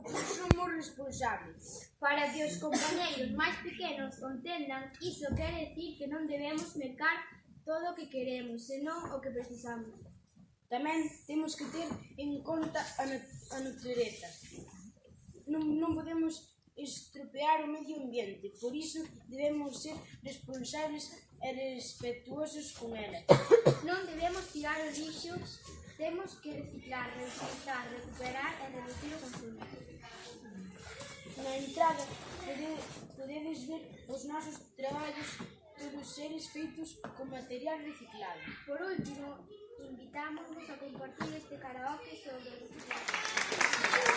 consumo responsable. Para que os compañeiros máis pequenos o entendan, iso quere decir que non debemos mercar todo o que queremos, senón o que precisamos. Tamén temos que ter en conta a natureza. Non podemos estropear o medio ambiente, por iso debemos ser responsables e respetuosos con ela. Non debemos tirar o lixo, temos que reciclar, reutilizar, recuperar e reducir o consumo. Na entrada podedes ver os nosos traballos, todos eles feitos con material reciclado. Por último, invitámonos a compartir este karaoke sobre o reciclaje.